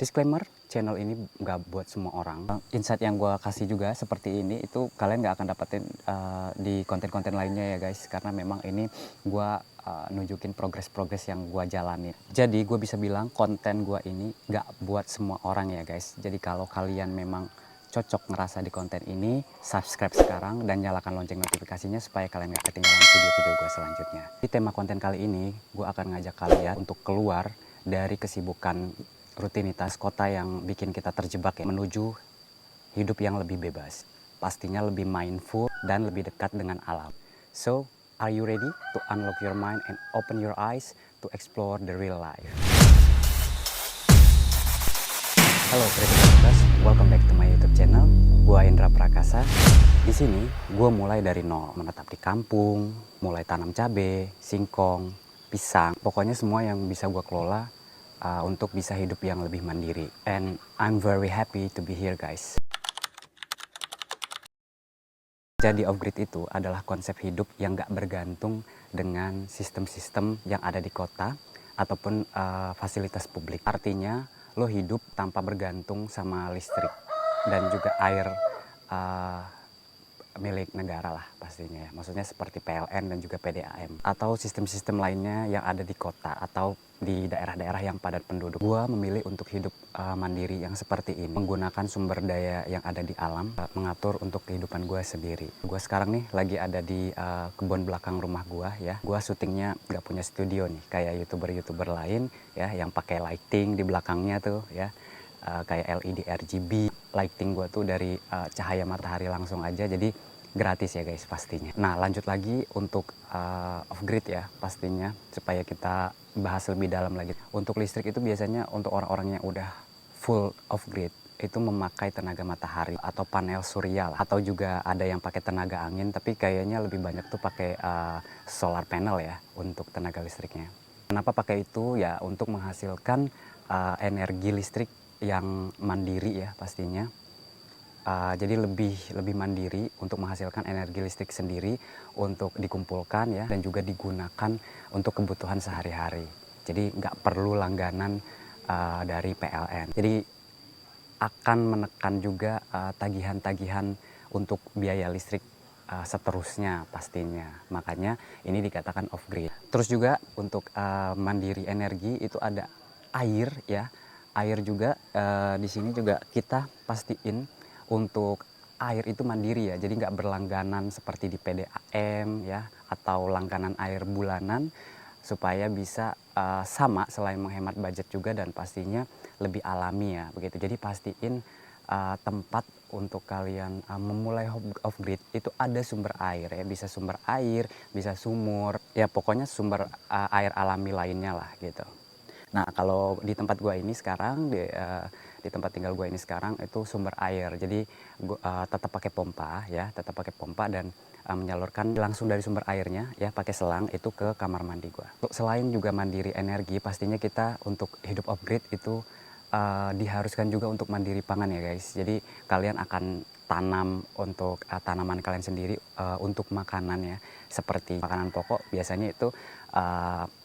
Disclaimer, channel ini nggak buat semua orang. Insight yang gue kasih juga seperti ini, itu kalian nggak akan dapetin di konten-konten lainnya ya guys. Karena memang ini gue nunjukin progres-progres yang gue jalani. Jadi gue bisa bilang konten gue ini nggak buat semua orang ya guys. Jadi kalau kalian memang cocok ngerasa di konten ini, subscribe sekarang dan nyalakan lonceng notifikasinya supaya kalian gak ketinggalan video-video gue selanjutnya. Di tema konten kali ini, gue akan ngajak kalian untuk keluar dari kesibukan rutinitas kota yang bikin kita terjebak ya, menuju hidup yang lebih bebas. Pastinya lebih mindful dan lebih dekat dengan alam. So, are you ready to unlock your mind and open your eyes to explore the real life? Halo Kreativitas, welcome back to my YouTube channel. Gua Indra Prakasa. Di sini gua mulai dari nol, menetap di kampung, mulai tanam cabai, singkong, pisang, pokoknya semua yang bisa gua kelola untuk bisa hidup yang lebih mandiri. And I'm very happy to be here guys. Jadi off-grid itu adalah konsep hidup yang gak bergantung dengan sistem-sistem yang ada di kota ataupun fasilitas publik. Artinya lo hidup tanpa bergantung sama listrik dan juga air milik negara lah pastinya ya. Maksudnya seperti PLN dan juga PDAM atau sistem-sistem lainnya yang ada di kota atau di daerah-daerah yang padat penduduk. Gua memilih untuk hidup mandiri yang seperti ini, menggunakan sumber daya yang ada di alam, mengatur untuk kehidupan gua sendiri. Gua sekarang nih lagi ada di kebun belakang rumah gua ya. Gua syutingnya nggak punya studio nih kayak youtuber-youtuber lain ya yang pakai lighting di belakangnya tuh ya. Kayak LED RGB, lighting gua tuh dari cahaya matahari langsung aja, jadi gratis ya guys pastinya. Nah lanjut lagi untuk off-grid ya pastinya, supaya kita bahas lebih dalam lagi. Untuk listrik itu biasanya untuk orang-orang yang udah full off-grid itu memakai tenaga matahari atau panel surya lah. Atau juga ada yang pakai tenaga angin, tapi kayaknya lebih banyak tuh pakai solar panel ya untuk tenaga listriknya. Kenapa pakai itu? Ya untuk menghasilkan energi listrik yang mandiri ya pastinya. Jadi lebih mandiri untuk menghasilkan energi listrik sendiri untuk dikumpulkan ya dan juga digunakan untuk kebutuhan sehari-hari. Jadi nggak perlu langganan dari PLN. Jadi akan menekan juga tagihan-tagihan untuk biaya listrik seterusnya pastinya. Makanya ini dikatakan off grid. Terus juga untuk mandiri energi itu ada air ya. Air juga di sini juga kita pastiin untuk air itu mandiri ya. Jadi nggak berlangganan seperti di PDAM ya atau langganan air bulanan, supaya bisa sama selain menghemat budget juga dan pastinya lebih alami ya begitu. Jadi pastiin tempat untuk kalian memulai off grid itu ada sumber air ya, bisa sumber air, bisa sumur, ya pokoknya sumber air alami lainnya lah gitu. Nah kalau di tempat gua ini sekarang di tempat tinggal gua ini sekarang itu sumber air, jadi gua tetap pakai pompa ya, tetap pakai pompa dan menyalurkan langsung dari sumber airnya ya pakai selang itu ke kamar mandi gua. Selain juga mandiri energi, pastinya kita untuk hidup off grid itu diharuskan juga untuk mandiri pangan ya guys. Jadi kalian akan tanam untuk tanaman kalian sendiri untuk makanan ya, seperti makanan pokok biasanya itu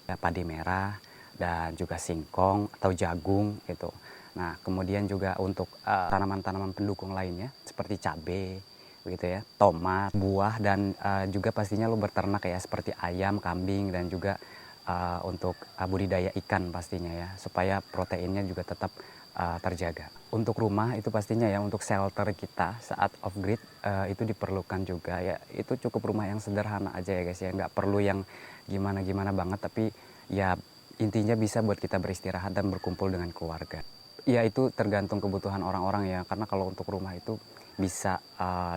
padi merah dan juga singkong atau jagung gitu. Nah kemudian juga untuk tanaman-tanaman pendukung lainnya seperti cabai begitu ya, tomat, buah, dan juga pastinya lo berternak ya seperti ayam, kambing, dan juga untuk budidaya ikan pastinya ya, supaya proteinnya juga tetap terjaga. Untuk rumah itu pastinya ya, untuk shelter kita saat off grid itu diperlukan juga ya. Itu cukup rumah yang sederhana aja ya guys ya, nggak perlu yang gimana-gimana banget, tapi ya intinya bisa buat kita beristirahat dan berkumpul dengan keluarga. Ya itu tergantung kebutuhan orang-orang ya, karena kalau untuk rumah itu bisa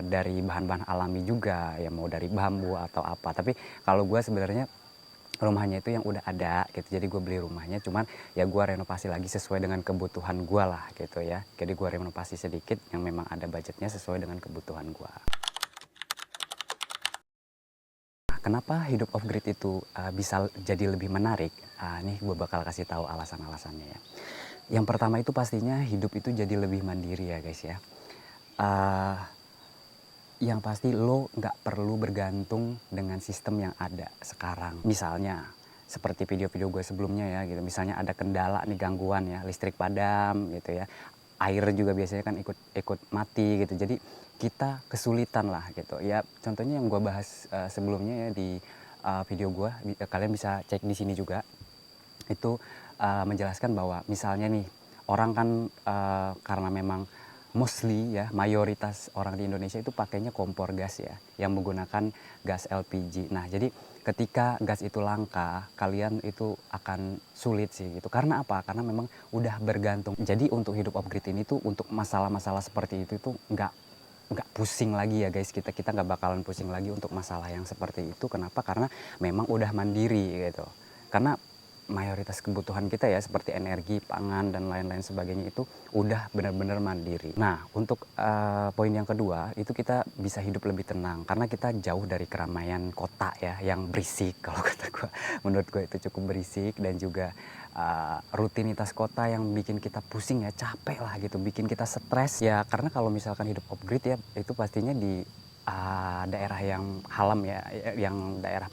dari bahan-bahan alami juga ya, mau dari bambu atau apa. Tapi kalau gue sebenarnya rumahnya itu yang udah ada gitu, jadi gue beli rumahnya, cuman ya gue renovasi lagi sesuai dengan kebutuhan gue lah gitu ya. Jadi gue renovasi sedikit yang memang ada budgetnya sesuai dengan kebutuhan gue. Kenapa hidup off grid itu bisa jadi lebih menarik? Nih gue bakal kasih tahu alasan-alasannya ya. Yang pertama itu pastinya hidup itu jadi lebih mandiri ya guys ya. Yang pasti lo nggak perlu bergantung dengan sistem yang ada sekarang. Misalnya seperti video-video gue sebelumnya ya gitu. Misalnya ada kendala nih, gangguan ya, listrik padam gitu ya. Air juga biasanya kan ikut mati gitu. Jadi kita kesulitan lah gitu. Ya contohnya yang gue bahas sebelumnya ya di video gue, kalian bisa cek di sini juga. Itu menjelaskan bahwa misalnya nih orang kan karena memang mostly ya mayoritas orang di Indonesia itu pakainya kompor gas ya yang menggunakan gas LPG. Nah, jadi ketika gas itu langka, kalian itu akan sulit sih gitu. Karena apa? Karena memang udah bergantung. Jadi untuk hidup off grid ini tuh untuk masalah-masalah seperti itu tuh nggak pusing lagi ya guys, kita nggak bakalan pusing lagi untuk masalah yang seperti itu. Kenapa? Karena memang udah mandiri gitu. Karena mayoritas kebutuhan kita ya seperti energi, pangan dan lain-lain sebagainya itu udah benar-benar mandiri. Nah, untuk poin yang kedua itu kita bisa hidup lebih tenang karena kita jauh dari keramaian kota ya yang berisik. Kalau kata gue, menurut gue itu cukup berisik, dan juga rutinitas kota yang bikin kita pusing ya, capek lah gitu, bikin kita stres ya. Karena kalau misalkan hidup off grid ya itu pastinya di daerah yang halam ya, yang daerah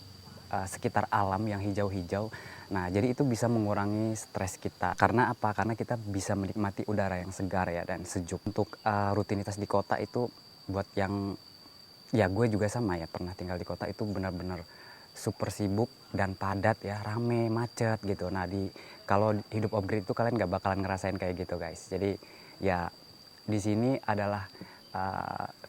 sekitar alam yang hijau-hijau. Nah, jadi itu bisa mengurangi stres kita. Karena apa? Karena kita bisa menikmati udara yang segar ya dan sejuk. Untuk rutinitas di kota itu buat yang ya gue juga sama ya, pernah tinggal di kota itu benar-benar super sibuk dan padat ya, rame, macet gitu. Nah, kalau hidup off grid itu kalian nggak bakalan ngerasain kayak gitu guys. Jadi ya di sini adalah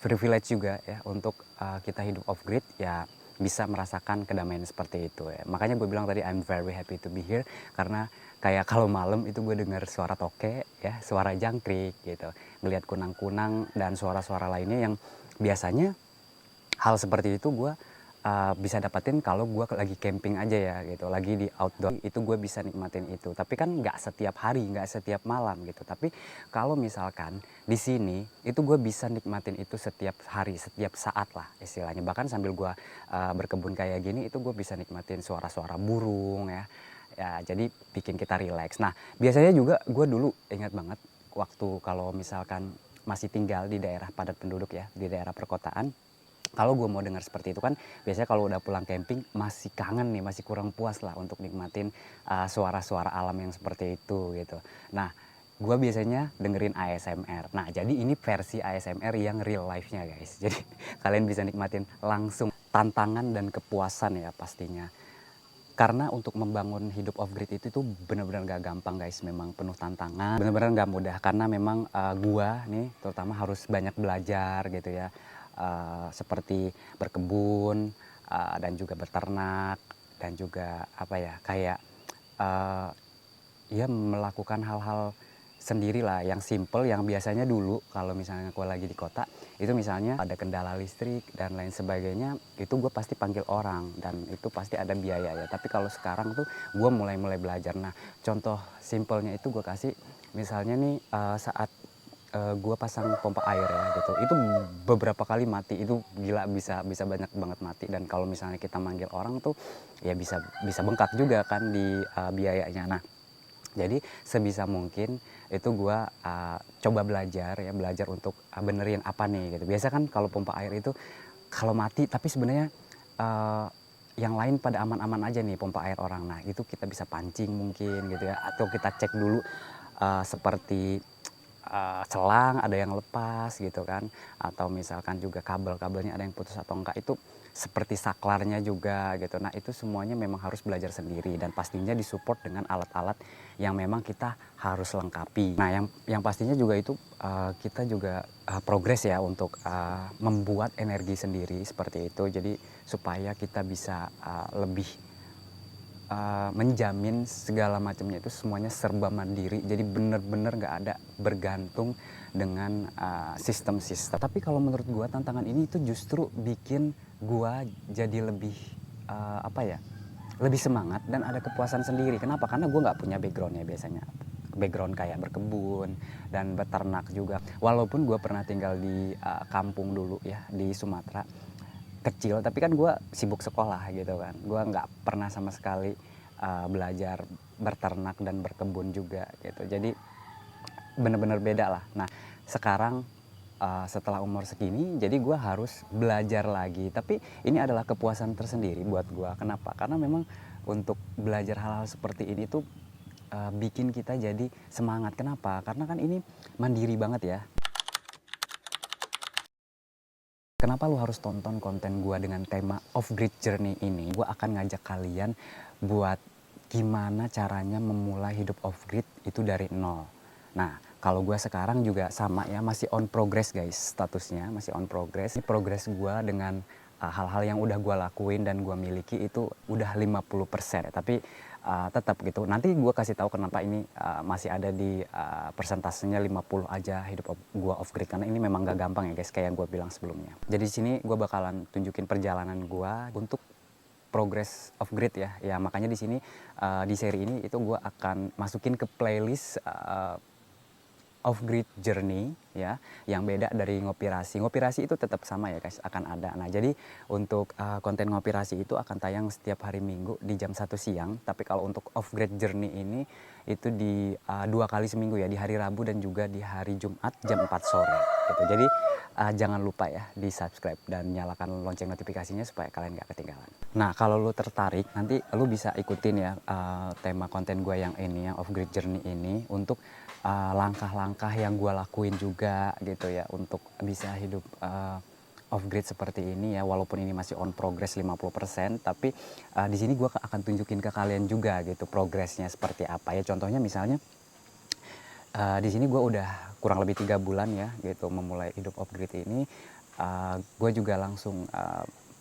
privilege juga ya untuk kita hidup off grid ya, bisa merasakan kedamaian seperti itu ya. Makanya gue bilang tadi I'm very happy to be here, karena kayak kalau malam itu gue dengar suara toke ya, suara jangkrik gitu, ngelihat kunang-kunang dan suara-suara lainnya yang biasanya hal seperti itu gue bisa dapetin kalau gue lagi camping aja ya gitu, lagi di outdoor itu gue bisa nikmatin itu. Tapi kan nggak setiap hari, nggak setiap malam gitu. Tapi kalau misalkan di sini itu gue bisa nikmatin itu setiap hari, setiap saat lah istilahnya. Bahkan sambil gue berkebun kayak gini itu gue bisa nikmatin suara-suara burung ya. Ya jadi bikin kita relax. Nah biasanya juga gue dulu ingat banget waktu kalau misalkan masih tinggal di daerah padat penduduk ya, di daerah perkotaan. Kalau gue mau dengar seperti itu kan biasanya kalau udah pulang camping masih kangen nih, masih kurang puas lah untuk nikmatin suara-suara alam yang seperti itu gitu. Nah, gue biasanya dengerin ASMR. Nah, jadi ini versi ASMR yang real life-nya guys. Jadi kalian bisa nikmatin langsung tantangan dan kepuasan ya pastinya. Karena untuk membangun hidup off grid itu tuh benar-benar gak gampang guys, memang penuh tantangan, benar-benar gak mudah. Karena memang gua nih terutama harus banyak belajar gitu ya, seperti berkebun dan juga beternak, dan juga apa ya, kayak ya melakukan hal-hal sendirilah yang simple, yang biasanya dulu kalau misalnya gue lagi di kota itu misalnya ada kendala listrik dan lain sebagainya itu gue pasti panggil orang dan itu pasti ada biaya ya. Tapi kalau sekarang tuh gue mulai belajar. Nah contoh simpelnya itu gue kasih, misalnya nih saat gue pasang pompa air ya gitu, itu beberapa kali mati, itu gila, bisa banyak banget mati. Dan kalau misalnya kita manggil orang tuh ya bisa bengkak juga kan di biayanya. Nah jadi sebisa mungkin itu gue coba belajar untuk benerin apa nih gitu. Biasa kan kalau pompa air itu kalau mati tapi sebenarnya yang lain pada aman-aman aja nih pompa air orang. Nah itu kita bisa pancing mungkin gitu ya, atau kita cek dulu seperti selang ada yang lepas gitu kan, atau misalkan juga kabelnya ada yang putus atau enggak, itu seperti saklarnya juga gitu. Nah itu semuanya memang harus belajar sendiri dan pastinya disupport dengan alat-alat yang memang kita harus lengkapi. Nah yang pastinya juga itu kita juga progres ya untuk membuat energi sendiri seperti itu. Jadi supaya kita bisa lebih menjamin segala macamnya itu semuanya serba mandiri. Jadi benar-benar nggak ada bergantung dengan sistem-sistem. Tapi kalau menurut gua tantangan ini itu justru bikin gua jadi lebih apa ya, lebih semangat dan ada kepuasan sendiri. Kenapa? Karena gua nggak punya backgroundnya biasanya, background kayak berkebun dan beternak juga. Walaupun gua pernah tinggal di kampung dulu ya di Sumatera kecil, tapi kan gue sibuk sekolah gitu kan, gue nggak pernah sama sekali belajar berternak dan berkebun juga gitu. Jadi bener-bener beda lah. Nah sekarang setelah umur segini jadi gue harus belajar lagi, tapi ini adalah kepuasan tersendiri buat gue. Kenapa? Karena memang untuk belajar hal-hal seperti ini tuh bikin kita jadi semangat. Kenapa? Karena kan ini mandiri banget ya. Kenapa lu harus tonton konten gua dengan tema off-grid journey ini? Gua akan ngajak kalian buat gimana caranya memulai hidup off-grid itu dari nol. Nah, kalau gua sekarang juga sama ya, masih on progress guys, statusnya masih on progress. Ini progress gua dengan hal-hal yang udah gua lakuin dan gua miliki itu udah 50%. Tapi tetap gitu. Nanti gue kasih tahu kenapa ini masih ada di persentasenya 50 aja hidup gue off grid, karena ini memang gak gampang ya guys, kayak gue bilang sebelumnya. Jadi di sini gue bakalan tunjukin perjalanan gue untuk progress off grid ya. Ya makanya di sini di seri ini itu gue akan masukin ke playlist off-grid journey ya, yang beda dari ngopirasi. Ngopirasi itu tetap sama ya guys, akan ada. Nah jadi untuk konten ngopirasi itu akan tayang setiap hari Minggu di jam 1 siang. Tapi kalau untuk off-grid journey ini itu di 2 kali seminggu ya, di hari Rabu dan juga di hari Jumat jam 4 sore gitu. Jadi jangan lupa ya di subscribe dan nyalakan lonceng notifikasinya supaya kalian gak ketinggalan. Nah kalau lu tertarik nanti lu bisa ikutin ya tema konten gue yang ini, yang off-grid journey ini, untuk langkah-langkah yang gue lakuin juga gitu ya untuk bisa hidup off-grid seperti ini ya, walaupun ini masih on progress 50%, tapi di sini gue akan tunjukin ke kalian juga gitu progresnya seperti apa ya. Contohnya misalnya di sini gue udah kurang lebih 3 bulan ya gitu memulai hidup off-grid ini. Gue juga langsung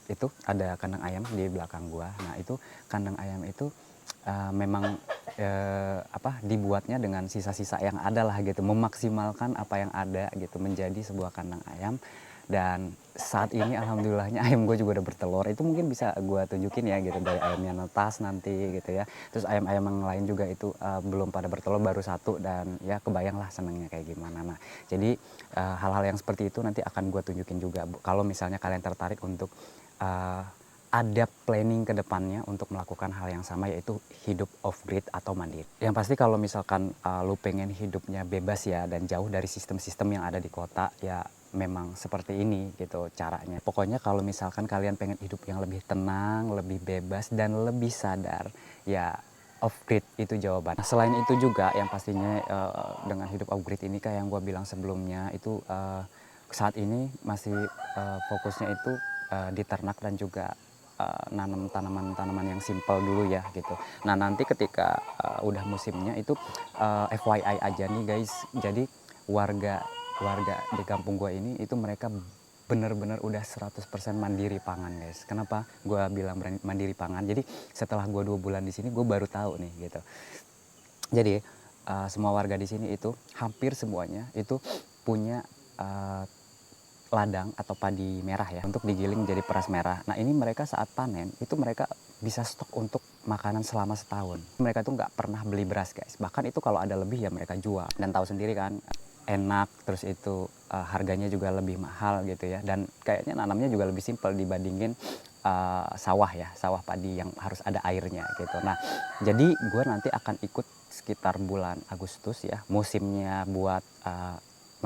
itu ada kandang ayam di belakang gue. Nah itu kandang ayam itu memang dibuatnya dengan sisa-sisa yang ada lah gitu, memaksimalkan apa yang ada gitu menjadi sebuah kandang ayam. Dan saat ini alhamdulillahnya ayam gue juga udah bertelur. Itu mungkin bisa gue tunjukin ya gitu, dari ayamnya netas nanti gitu ya. Terus ayam-ayam yang lain juga itu belum pada bertelur, baru 1, dan ya kebayang lah senengnya kayak gimana. Nah jadi hal-hal yang seperti itu nanti akan gue tunjukin juga kalau misalnya kalian tertarik untuk ada planning ke depannya untuk melakukan hal yang sama, yaitu hidup off-grid atau mandiri. Yang pasti kalau misalkan lu pengen hidupnya bebas ya dan jauh dari sistem-sistem yang ada di kota, ya memang seperti ini gitu caranya. Pokoknya kalau misalkan kalian pengen hidup yang lebih tenang, lebih bebas, dan lebih sadar, ya off-grid itu jawaban. Nah, selain itu juga yang pastinya dengan hidup off-grid ini kayak yang gue bilang sebelumnya, itu saat ini masih fokusnya itu di ternak dan juga nanam tanaman-tanaman yang simpel dulu ya gitu. Nah nanti ketika udah musimnya itu FYI aja nih guys, jadi warga di kampung gua ini itu mereka bener-bener udah 100% mandiri pangan guys. Kenapa gue bilang mandiri pangan? Jadi setelah gue 2 bulan di sini gue baru tahu nih gitu. Jadi semua warga di sini itu hampir semuanya itu punya ladang atau padi merah ya untuk digiling jadi peras merah. Nah ini mereka saat panen itu mereka bisa stok untuk makanan selama setahun. Mereka tuh nggak pernah beli beras guys. Bahkan itu kalau ada lebih ya mereka jual. Dan tahu sendiri kan enak, terus itu harganya juga lebih mahal gitu ya. Dan kayaknya nanamnya juga lebih simpel dibandingin sawah ya, sawah padi yang harus ada airnya gitu. Nah jadi gue nanti akan ikut sekitar bulan Agustus ya, musimnya buat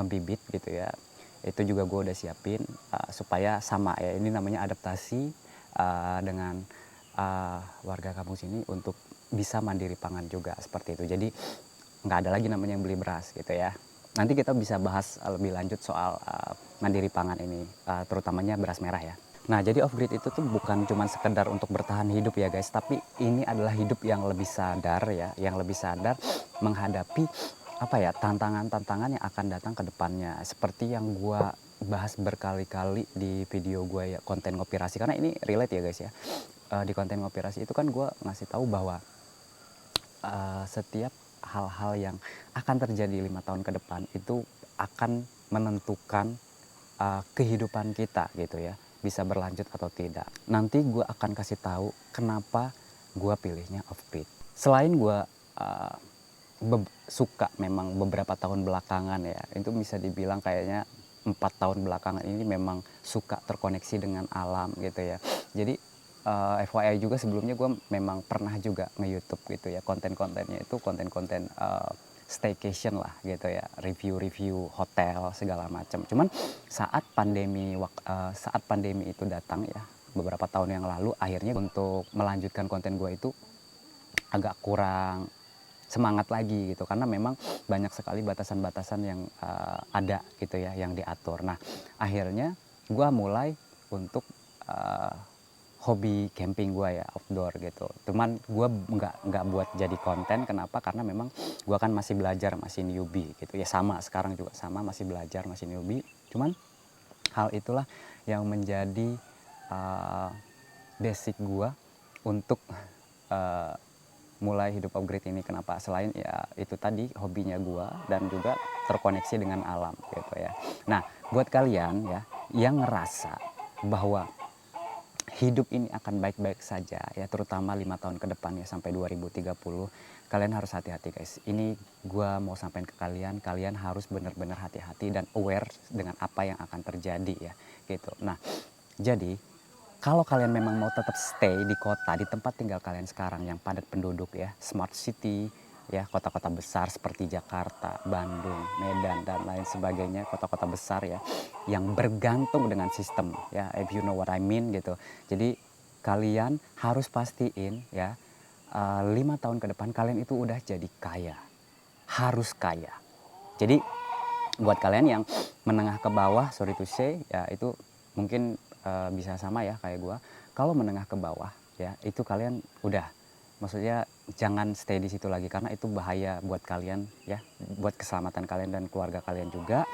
membibit gitu ya. Itu juga gue udah siapin supaya sama ya, ini namanya adaptasi dengan warga kampung sini untuk bisa mandiri pangan juga seperti itu. Jadi nggak ada lagi namanya yang beli beras gitu ya. Nanti kita bisa bahas lebih lanjut soal mandiri pangan ini, terutamanya beras merah ya. Nah jadi off-grid itu tuh bukan cuma sekedar untuk bertahan hidup ya guys, tapi ini adalah hidup yang lebih sadar ya, yang lebih sadar menghadapi tantangan-tantangan yang akan datang ke depannya, seperti yang gue bahas berkali-kali di video gue ya, konten ngopirasi, karena ini relate ya guys ya. Di konten ngopirasi itu kan gue ngasih tahu bahwa setiap hal-hal yang akan terjadi 5 tahun ke depan itu akan menentukan kehidupan kita gitu ya, bisa berlanjut atau tidak. Nanti gue akan kasih tahu kenapa gue pilihnya off-grid. Selain gue suka memang beberapa tahun belakangan ya, itu bisa dibilang kayaknya 4 tahun belakangan ini memang suka terkoneksi dengan alam gitu ya. Jadi FYI juga sebelumnya gue memang pernah juga nge-YouTube gitu ya, konten-kontennya itu konten-konten staycation lah gitu ya, review-review hotel segala macam. Cuman saat pandemi itu datang ya beberapa tahun yang lalu, akhirnya untuk melanjutkan konten gue itu agak kurang semangat lagi gitu, karena memang banyak sekali batasan-batasan yang ada gitu ya, yang diatur. Nah akhirnya gue mulai untuk hobi camping gue ya, outdoor gitu. Cuman gue nggak buat jadi konten. Kenapa? Karena memang gue kan masih belajar, masih newbie gitu ya. Sama sekarang juga sama, masih belajar, masih newbie. Cuman hal itulah yang menjadi basic gue untuk mulai hidup off-grid ini. Kenapa? Selain ya itu tadi hobinya gue dan juga terkoneksi dengan alam gitu ya. Nah buat kalian ya yang ngerasa bahwa hidup ini akan baik-baik saja ya, terutama 5 tahun ke depan ya, sampai 2030, kalian harus hati-hati guys. Ini gua mau sampaikan ke kalian, kalian harus benar-benar hati-hati dan aware dengan apa yang akan terjadi ya gitu. Nah jadi kalau kalian memang mau tetap stay di kota, di tempat tinggal kalian sekarang yang padat penduduk ya, smart city ya, kota-kota besar seperti Jakarta, Bandung, Medan dan lain sebagainya, kota-kota besar ya yang bergantung dengan sistem ya, if you know what I mean gitu. Jadi kalian harus pastiin ya 5 tahun ke depan kalian itu udah jadi kaya, harus kaya. Jadi buat kalian yang menengah ke bawah, sorry to say ya, itu mungkin bisa sama ya kayak gua. Kalau menengah ke bawah ya, itu kalian udah, maksudnya jangan stay di situ lagi, karena itu bahaya buat kalian ya, buat keselamatan kalian dan keluarga kalian juga.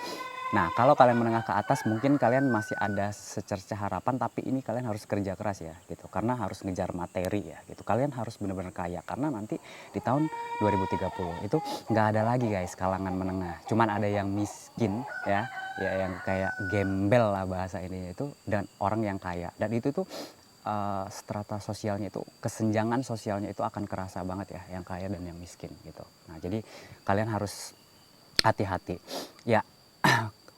Nah kalau kalian menengah ke atas, mungkin kalian masih ada secerca harapan, tapi ini kalian harus kerja keras ya gitu, karena harus ngejar materi ya gitu. Kalian harus benar-benar kaya, karena nanti di tahun 2030 itu nggak ada lagi guys kalangan menengah, cuman ada yang miskin ya, ya yang kayak gembel lah bahasa ini itu, dan orang yang kaya. Dan itu tuh strata sosialnya itu, kesenjangan sosialnya itu akan kerasa banget ya, yang kaya dan yang miskin gitu. Nah jadi kalian harus hati-hati ya.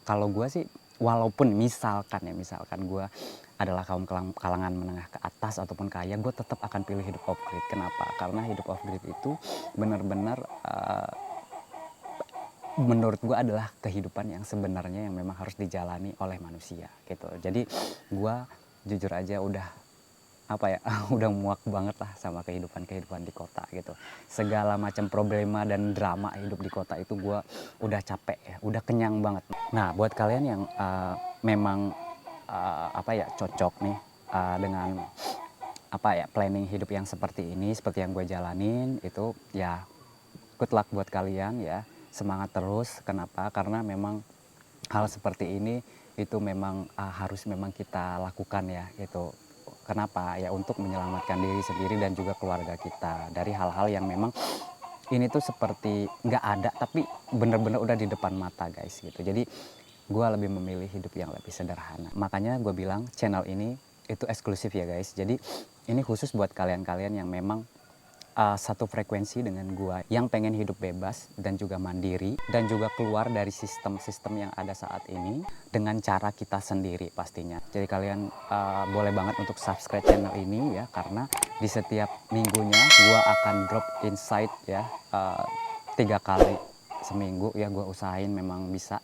Kalau gue sih, walaupun misalkan gue adalah kalangan menengah ke atas ataupun kaya, gue tetap akan pilih hidup off grid. Kenapa? Karena hidup off grid itu benar-benar menurut gue adalah kehidupan yang sebenarnya yang memang harus dijalani oleh manusia gitu. Jadi gue jujur aja udah apa ya udah muak banget lah sama kehidupan di kota gitu. Segala macam problema dan drama hidup di kota itu gue udah capek ya, udah kenyang banget. Nah buat kalian yang memang apa ya, cocok nih dengan apa ya, planning hidup yang seperti ini, seperti yang gue jalanin itu ya, good luck buat kalian ya, semangat terus. Kenapa? Karena memang hal seperti ini itu memang harus memang kita lakukan ya gitu. Kenapa? Ya untuk menyelamatkan diri sendiri dan juga keluarga kita dari hal-hal yang memang ini tuh seperti nggak ada, tapi bener-bener udah di depan mata guys gitu. Jadi gue lebih memilih hidup yang lebih sederhana. Makanya gue bilang channel ini itu eksklusif ya guys. Jadi ini khusus buat kalian-kalian yang memang satu frekuensi dengan gua, yang pengen hidup bebas dan juga mandiri dan juga keluar dari sistem-sistem yang ada saat ini dengan cara kita sendiri pastinya. Jadi kalian boleh banget untuk subscribe channel ini ya, karena di setiap minggunya gua akan drop insight ya 3 kali seminggu ya, gua usahain memang bisa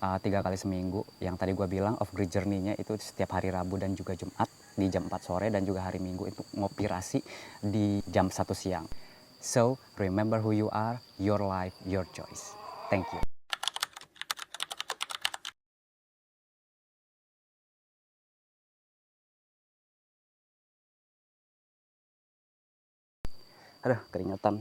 3 kali seminggu. Yang tadi gua bilang off grid journey-nya itu setiap hari Rabu dan juga Jumat di jam 4 sore, dan juga hari Minggu itu ngopi rasi di jam 1 siang. So, remember who you are, your life, your choice. Thank you. Aduh, keringetan.